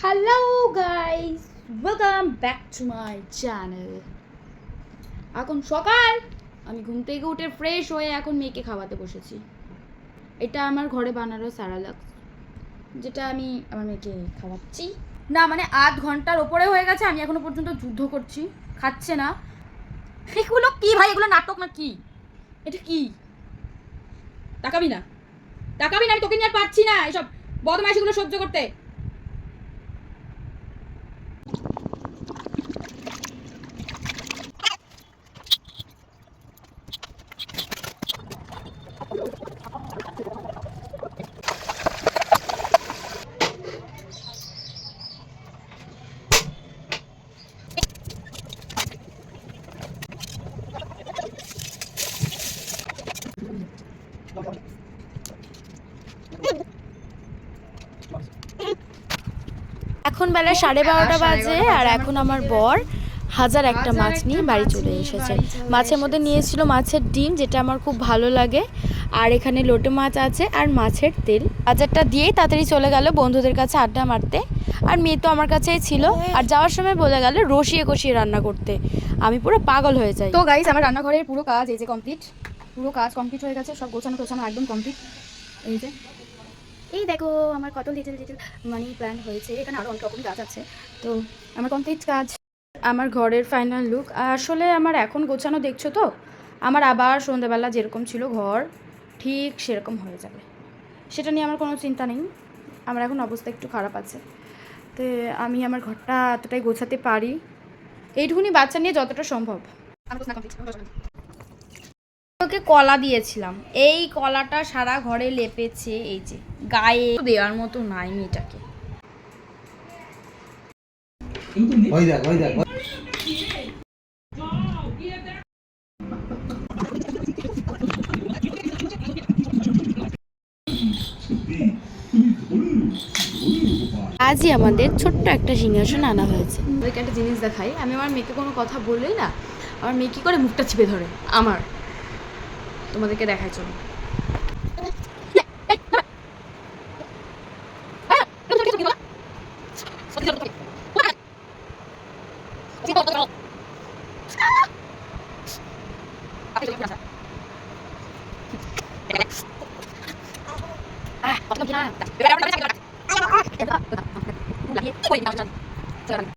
Hello guys, welcome back to my channel. এখন সকাল, আমি ঘুম থেকে উঠে ফ্রেশ হয়ে এখন মেয়েকে খাওয়াতে বসেছি। এটা আমার ঘরে বানানো স্যারালাক্স, যেটা আমি আমার মেয়েকে খাওয়াচ্ছি। না মানে আধ ঘন্টার ওপরে হয়ে গেছে, আমি এখনো পর্যন্ত যুদ্ধ করছি, খাচ্ছে না। এগুলো কি ভাই, এগুলো নাটক না কি? এটা কি? তাকাবি না, তাকাবি না, আমি তোকে নিয়ে আর পারছি না এসব বদমাইশিগুলো সহ্য করতে। এখন বেলা 12:30 বাজে, আর এখন আমার বর হাজার একটা মাছ নিয়ে বাড়ি চলে এসেছে। মাছের মধ্যে নিয়েছিল মাছের ডিম, যেটা আমার খুব ভালো লাগে, আর এখানে লোটে মাছ আছে আর মাছের তেল। বাজারটা দিয়েই তাড়াতাড়ি চলে গেল বন্ধুদের কাছে আড্ডা মারতে, আর মেয়ে তো আমার কাছেই ছিল। আর যাওয়ার সময় বলে গেল রসিয়ে কষিয়ে রান্না করতে। আমি পুরো পাগল হয়ে যাই। তো গাইস, আমার রান্নাঘরের পুরো কাজ এই যে কমপ্লিট, পুরো কাজ কমপ্লিট হয়ে গেছে, সব গোছানো টোছানো একদম কমপ্লিট। এই যে এই দেখো আমার কত লিটল লিটল মানি প্ল্যান্ট হয়েছে, এখানে আরও অনেক রকম গাছ আছে। তো আমার কমপ্লিট কাজ, আমার ঘরের ফাইনাল লুক। আসলে আমার এখন গোছানো দেখছো তো, আমার আবার সন্ধ্যেবেলা যেরকম ছিল ঘর ঠিক সেরকম হয়ে যাবে, সেটা নিয়ে আমার কোনো চিন্তা নেই। আমার এখন অবস্থা একটু খারাপ আছে, তো আমি আমার ঘরটা এতটাই গোছাতে পারি, এইটুকুনি বাচ্চা নিয়ে যতটা সম্ভব। ওকে কলা দিয়েছিলাম, এই কলাটা সারা ঘরে লেপেছে, এই যে গায়ে দেওয়ার মতো নাই মেয়েটাকে। আজই আমাদের ছোট্ট একটা সিংহাসন আনা হয়েছে। ওদেরকে একটা জিনিস দেখাই, আমি আমার মেয়েকে কোনো কথা বললেই না, আমার মেয়ে কী করে মুখটা চিপে ধরে আমার। তোমাদেরকে দেখাই, চলো।